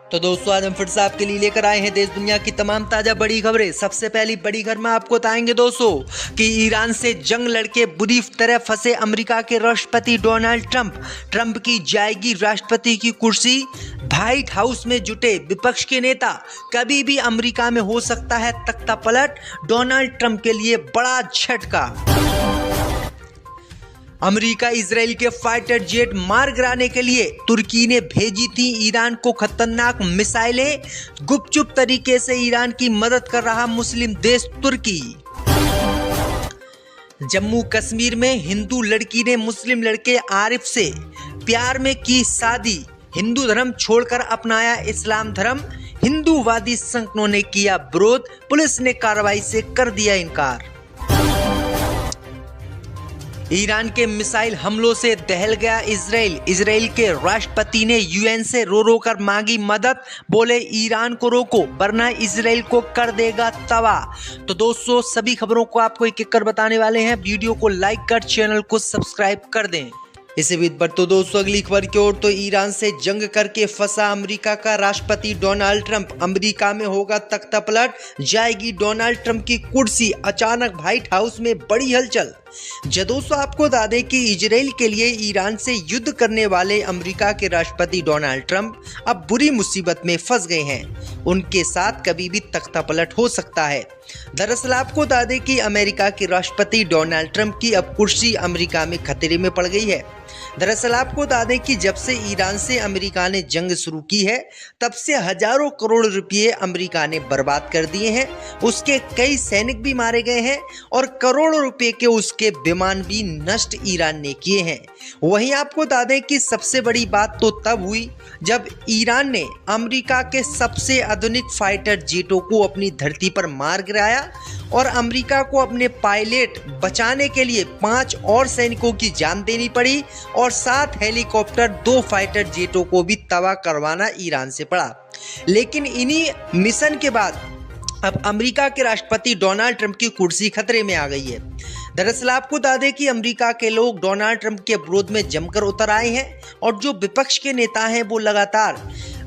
तो दोस्तों आज हम फिर से आपके लिए लेकर आए हैं देश दुनिया की तमाम ताजा बड़ी खबरें। सबसे पहली बड़ी खबर में आपको बताएंगे दोस्तों कि ईरान से जंग लड़के बुरी तरह फंसे अमेरिका के राष्ट्रपति डोनाल्ड ट्रंप की जाएगी राष्ट्रपति की कुर्सी। व्हाइट हाउस में जुटे विपक्ष के नेता, कभी भी अमेरिका में हो सकता है तख्ता पलट, डोनाल्ड ट्रंप के लिए बड़ा झटका। अमेरिका इजराइल के फाइटर जेट मार गिराने के लिए तुर्की ने भेजी थी ईरान को खतरनाक मिसाइलें। गुपचुप तरीके से ईरान की मदद कर रहा मुस्लिम देश तुर्की। जम्मू कश्मीर में हिंदू लड़की ने मुस्लिम लड़के आरिफ से प्यार में की शादी। हिंदू धर्म छोड़कर अपनाया इस्लाम धर्म। हिंदूवादी संगठनों ने किया विरोध, पुलिस ने कार्रवाई से कर दिया इनकार। ईरान के मिसाइल हमलों से दहल गया इजराइल के राष्ट्रपति ने यूएन से रो कर मांगी मदद। बोले ईरान को रोको वरना इजराइल को कर देगा तबाह। तो दोस्तों सभी खबरों को आपको एक एक कर बताने वाले हैं। वीडियो को लाइक कर चैनल को सब्सक्राइब कर दें। इसी बीच पर तो दोस्तों अगली खबर की ओर तो ईरान से जंग करके फंसा अमेरिका का राष्ट्रपति डोनाल्ड ट्रंप। अमेरिका में होगा तख्ता पलट, जाएगी डोनाल्ड ट्रंप की कुर्सी। अचानक व्हाइट हाउस में बड़ी हलचल। दोस्तों आपको बता दें कि इजराइल के लिए ईरान से युद्ध करने वाले अमेरिका के राष्ट्रपति डोनाल्ड ट्रंप अब बुरी मुसीबत में फंस गए हैं। उनके साथ कभी भी तख्ता पलट हो सकता है। दरअसल आपको बता दें कि अमेरिका के राष्ट्रपति डोनाल्ड ट्रंप की अब कुर्सी अमेरिका में खतरे में पड़ गई है। दरअसल आपको बता दें कि जब से ईरान से अमेरिका ने जंग शुरू की है तब से हजारों करोड़ रुपए अमेरिका ने बर्बाद कर दिए हैं। उसके कई सैनिक भी मारे गए हैं और करोड़ों रुपए के उसके विमान भी नष्ट ईरान ने किए हैं। वहीं आपको बता दें कि सबसे बड़ी बात तो तब हुई जब ईरान ने अमेरिका के सबसे आधुनिक फाइटर जेटों को अपनी धरती पर मार गिराया और अमेरिका को अपने पायलट बचाने के लिए 5 और सैनिकों की जान देनी पड़ी और 7 हेलीकॉप्टर 2 फाइटर जेटों को भी तबाह करवाना ईरान से पड़ा। लेकिन इन्हीं मिशन के बाद अब अमेरिका के राष्ट्रपति डोनाल्ड ट्रंप की कुर्सी खतरे में आ गई है। दरअसल आपको बता दें कि अमेरिका के लोग डोनाल्ड ट्रंप के विरोध में जमकर उतर आए हैं और जो विपक्ष के नेता हैं वो लगातार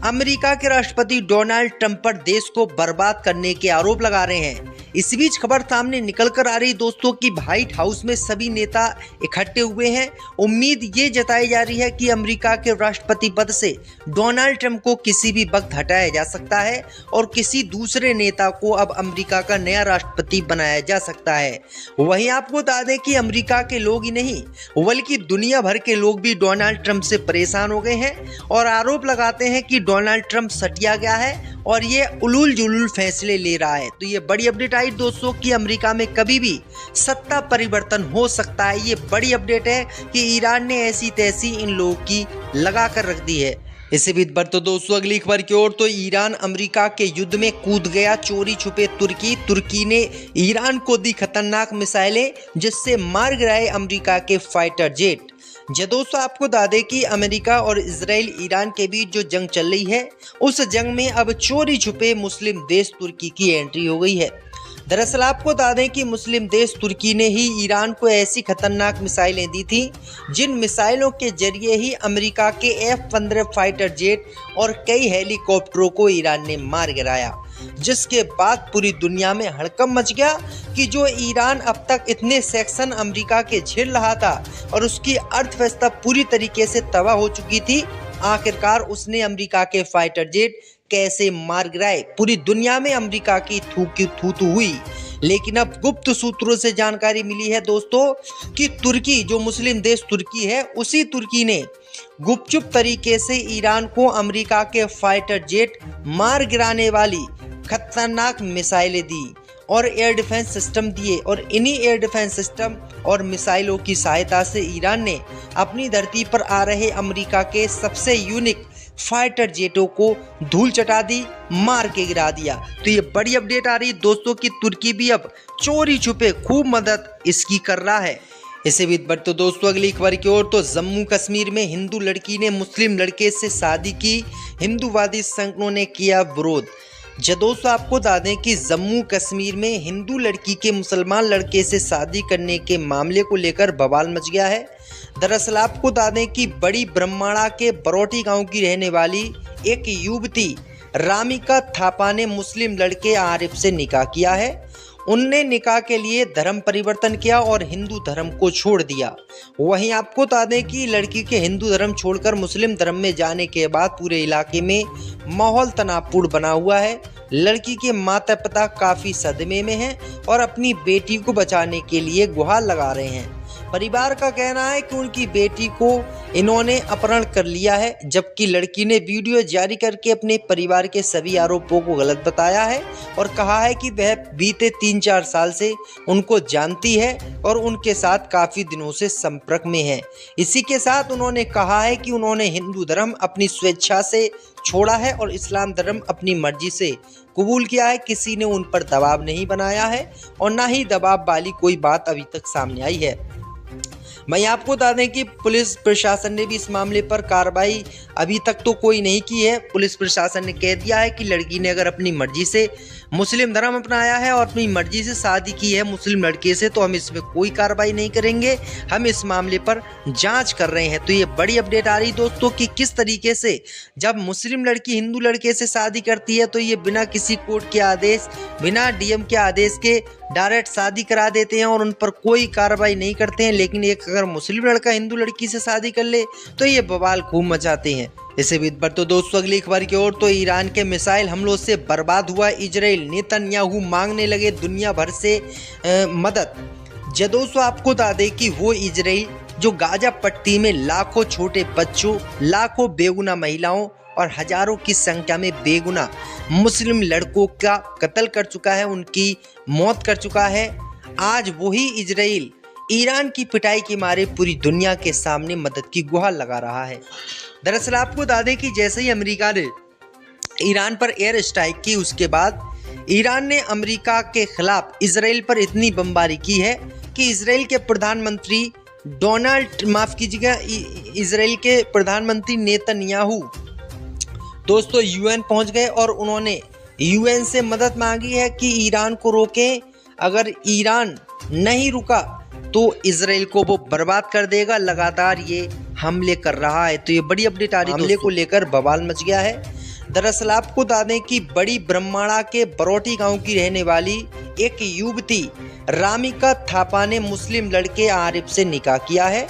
अमेरिका के राष्ट्रपति डोनाल्ड ट्रंप पर देश को बर्बाद करने के आरोप लगा रहे हैं। इस बीच खबर सामने निकल कर आ रही दोस्तों कि व्हाइट हाउस में सभी नेता इकट्ठे हुए हैं। उम्मीद ये जताई जा रही है कि अमेरिका के राष्ट्रपति पद से डोनाल्ड ट्रंप को किसी भी वक्त हटाया जा सकता है और किसी दूसरे नेता को अब अमेरिका का नया राष्ट्रपति बनाया जा सकता है। वहीं आपको बता दें कि अमेरिका के लोग ही नहीं बल्कि दुनिया भर के लोग भी डोनाल्ड ट्रंप से परेशान हो गए हैं और आरोप लगाते हैं कि डोनाल्ड ट्रंप सटिया गया है और ये उलूल जुलूल फैसले ले रहा है। तो ये बड़ी अपडेट आई दोस्तों कि अमेरिका में कभी भी सत्ता परिवर्तन हो सकता है। ये बड़ी अपडेट है कि ईरान ने ऐसी तैसी इन लोगों की लगा कर रख दी है। इसी बीच पर तो दोस्तों अगली खबर की ओर तो ईरान अमेरिका के युद्ध में कूद गया चोरी छुपे तुर्की ने ईरान को दी खतरनाक मिसाइलें जिससे मार गिराए अमेरिका के फाइटर जेट। दोस्तों आपको बता दें कि अमेरिका और इजराइल ईरान के बीच जो जंग चल रही है उस जंग में अब चोरी छुपे मुस्लिम देश तुर्की की एंट्री हो गई है। दरअसल आपको बता दें कि मुस्लिम देश तुर्की ने ही ईरान को ऐसी खतरनाक मिसाइलें दी थी जिन मिसाइलों के जरिए ही अमेरिका के F-15 फाइटर जेट और कई हेलीकॉप्टरों को ईरान ने मार गिराया, जिसके बाद पूरी दुनिया में हड़कंप मच गया कि जो ईरान अब तक इतने सेक्शन अमेरिका के झेल रहा था और उसकी अर्थव्यवस्था पूरी तरीके से तबाह हो चुकी थी, आखिरकार उसने अमेरिका के फाइटर जेट कैसे मार गिराए। पूरी दुनिया में अमेरिका की थू हुई। लेकिन अब गुप्त सूत्रों से जानकारी मिली है दोस्तों कि तुर्की जो मुस्लिम देश तुर्की है उसी तुर्की ने गुपचुप तरीके से ईरान को अमेरिका के फाइटर जेट मार गिराने वाली खतरनाक मिसाइलें दी और एयर डिफेंस सिस्टम दिए और इन्हीं एयर डिफेंस सिस्टम और मिसाइलों की सहायता से ईरान ने अपनी धरती पर आ रहे अमेरिका के सबसे यूनिक फाइटर जेटों को धूल चटा दी, मार के गिरा दिया। तो ये बड़ी अपडेट आ रही दोस्तों कि तुर्की भी अब चोरी छुपे खूब मदद इसकी कर रहा है। इसी बीच पर तो दोस्तों अगली खबर की ओर तो जम्मू कश्मीर में हिंदू लड़की ने मुस्लिम लड़के से शादी की। हिंदूवादी संगठनों ने किया विरोध। दोस्तों आपको बता दें कि जम्मू कश्मीर में हिंदू लड़की के मुसलमान लड़के से शादी करने के मामले को लेकर बवाल मच गया है। दरअसल आपको बता दें कि बड़ी ब्रह्माणा के बरोटी गांव की रहने वाली एक युवती रामिका थापा ने मुस्लिम लड़के आरिफ से निकाह किया है। उनने निकाह के लिए धर्म परिवर्तन किया और हिंदू धर्म को छोड़ दिया। वहीं आपको बता दें कि लड़की के हिंदू धर्म छोड़कर मुस्लिम धर्म में जाने के बाद पूरे इलाके में माहौल तनावपूर्ण बना हुआ है। लड़की के माता पिता काफी सदमे में हैं और अपनी बेटी को बचाने के लिए गुहार लगा रहे हैं। परिवार का कहना है कि उनकी बेटी को इन्होंने अपहरण कर लिया है, जबकि लड़की ने वीडियो जारी करके अपने परिवार के सभी आरोपों को गलत बताया है और कहा है कि वह बीते 3-4 साल से उनको जानती है और उनके साथ काफ़ी दिनों से संपर्क में है। इसी के साथ उन्होंने कहा है कि उन्होंने हिंदू धर्म अपनी स्वेच्छा से छोड़ा है और इस्लाम धर्म अपनी मर्जी से कबूल किया है। किसी ने उन पर दबाव नहीं बनाया है और ना ही दबाव वाली कोई बात अभी तक सामने आई है। मैं आपको बता दें कि पुलिस प्रशासन ने भी इस मामले पर कार्रवाई अभी तक तो कोई नहीं की है। पुलिस प्रशासन ने कह दिया है कि लड़की ने अगर अपनी मर्जी से मुस्लिम धर्म अपनाया है और अपनी मर्जी से शादी की है मुस्लिम लड़के से, तो हम इसमें कोई कार्रवाई नहीं करेंगे। हम इस मामले पर जांच कर रहे हैं। तो ये बड़ी अपडेट आ रही दोस्तों कि किस तरीके से जब मुस्लिम लड़की हिंदू लड़के से शादी करती है तो ये बिना किसी कोर्ट के आदेश, बिना डीएम के आदेश के डायरेक्ट शादी करा देते हैं और उन पर कोई कार्रवाई नहीं करते हैं। लेकिन एक अगर मुस्लिम लड़का हिंदू लड़की से शादी कर ले तो ये बवाल खूब मचाते हैं। इससे भी बढ़ तो दोस्तों अगली खबर की ओर, तो ईरान के मिसाइल हमलों से बर्बाद हुआ इजराइल, नेतन्याहू मांगने लगे दुनिया भर से मदद। दोस्तों आपको बता दें कि वो इजराइल जो गाजा पट्टी में लाखों छोटे बच्चों, लाखों बेगुनाह महिलाओं और हजारों की संख्या में बेगुनाह मुस्लिम लड़कों का कत्ल कर चुका है, उनकी मौत कर चुका है, आज वही इजराइल ईरान की पिटाई के मारे पूरी दुनिया के सामने मदद की गुहार लगा रहा है। दरअसल आपको बता दें कि जैसे ही अमेरिका ने ईरान पर एयर स्ट्राइक की, उसके बाद ईरान ने अमेरिका के खिलाफ इजराइल पर इतनी बमबारी की है कि इजराइल के प्रधानमंत्री इजराइल के प्रधानमंत्री नेतन्याहू दोस्तों यूएन पहुंच गए और उन्होंने यूएन से मदद मांगी है कि ईरान को रोकें। अगर ईरान नहीं रुका तो इजराइल को वो बर्बाद कर देगा। लगातार ये हमले कर रहा है। तो ये बड़ी अपडेट आ रही है। हमले को लेकर बवाल मच गया है। दरअसल आपको बता दें कि बड़ी ब्रह्माणा के बरोटी गांव की रहने वाली एक युवती रामिका थापा ने मुस्लिम लड़के आरिफ से निकाह किया है।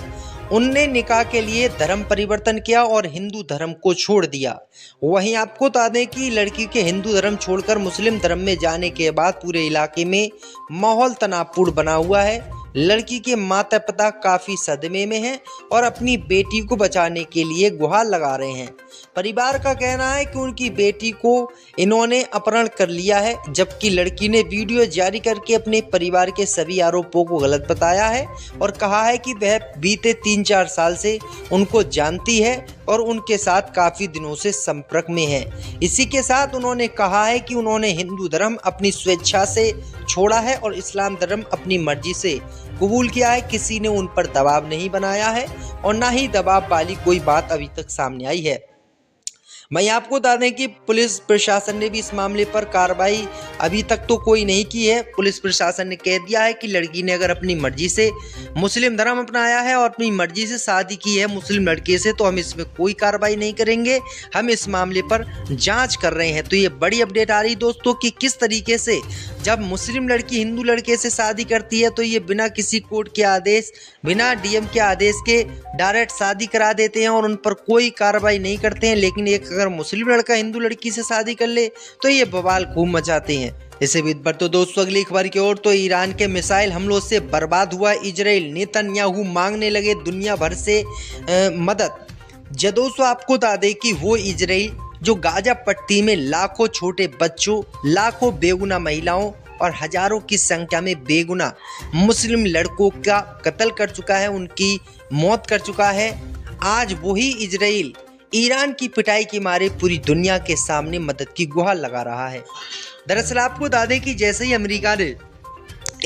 उनने निकाह के लिए धर्म परिवर्तन किया और हिंदू धर्म को छोड़ दिया। वहीं आपको बता दें कि लड़की के हिंदू धर्म छोड़कर मुस्लिम धर्म में जाने के बाद पूरे इलाके में माहौल तनावपूर्ण बना हुआ है। लड़की के माता पिता काफी सदमे में हैं और अपनी बेटी को बचाने के लिए गुहार लगा रहे हैं। परिवार का कहना है कि उनकी बेटी को इन्होंने अपहरण कर लिया है, जबकि लड़की ने वीडियो जारी करके अपने परिवार के सभी आरोपों को गलत बताया है और कहा है कि वह बीते 3-4 साल से उनको जानती है और उनके साथ काफ़ी दिनों से संपर्क में है। इसी के साथ उन्होंने कहा है कि उन्होंने हिंदू धर्म अपनी स्वेच्छा से छोड़ा है और इस्लाम धर्म अपनी मर्जी से कबूल किया है। किसी ने उन पर दबाव नहीं बनाया है और ना ही दबाव वाली कोई बात अभी तक सामने आई है। मैं आपको बता दें कि पुलिस प्रशासन ने भी इस मामले पर कार्रवाई अभी तक तो कोई नहीं की है। पुलिस प्रशासन ने कह दिया है कि लड़की ने अगर अपनी मर्जी से मुस्लिम धर्म अपनाया है और अपनी मर्जी से शादी की है मुस्लिम लड़के से, तो हम इसमें कोई कार्रवाई नहीं करेंगे। हम इस मामले पर जांच कर रहे हैं। तो ये बड़ी अपडेट आ रही दोस्तों कि किस तरीके से जब मुस्लिम लड़की हिंदू लड़के से शादी करती है तो ये बिना किसी कोर्ट के आदेश, बिना डीएम के आदेश के डायरेक्ट शादी करा देते हैं और उन पर कोई कार्रवाई नहीं करते हैं। लेकिन एक अगर मुस्लिम लड़का हिंदू लड़की से शादी कर ले तो ये बवाल खूब मचाते हैं। इससे भी बढ़ तो दोस्तों अगली खबर की ओर, तो ईरान के मिसाइल हमलों से बर्बाद हुआ इजराइल, नेतन्याहू मांगने लगे दुनिया भर से मदद। दोस्तों आपको बता दें कि वो इजराइल जो गाजा पट्टी में लाखों छोटे बच्चों, लाखों बेगुनाह महिलाओं और हजारों की संख्या में बेगुनाह मुस्लिम लड़कों का कत्ल कर चुका है, उनकी मौत कर चुका है, आज वही इजराइल ईरान की पिटाई के मारे पूरी दुनिया के सामने मदद की गुहार लगा रहा है। दरअसल आपको बता दें कि जैसे ही अमेरिका ने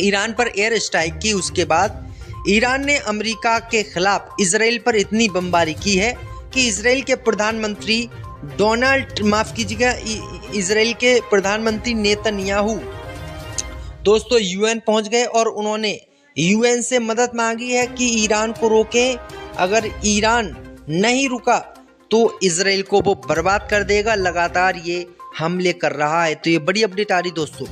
ईरान पर एयर स्ट्राइक की, उसके बाद ईरान ने अमेरिका के खिलाफ इजराइल पर इतनी बमबारी की है कि इजराइल के प्रधानमंत्री इजराइल के प्रधानमंत्री नेतन्याहू दोस्तों यूएन पहुंच गए और उन्होंने यूएन से मदद मांगी है कि ईरान को रोकें। अगर ईरान नहीं रुका तो इजराइल को वो बर्बाद कर देगा। लगातार ये हमले कर रहा है। तो ये बड़ी अपडेट आ रही दोस्तों।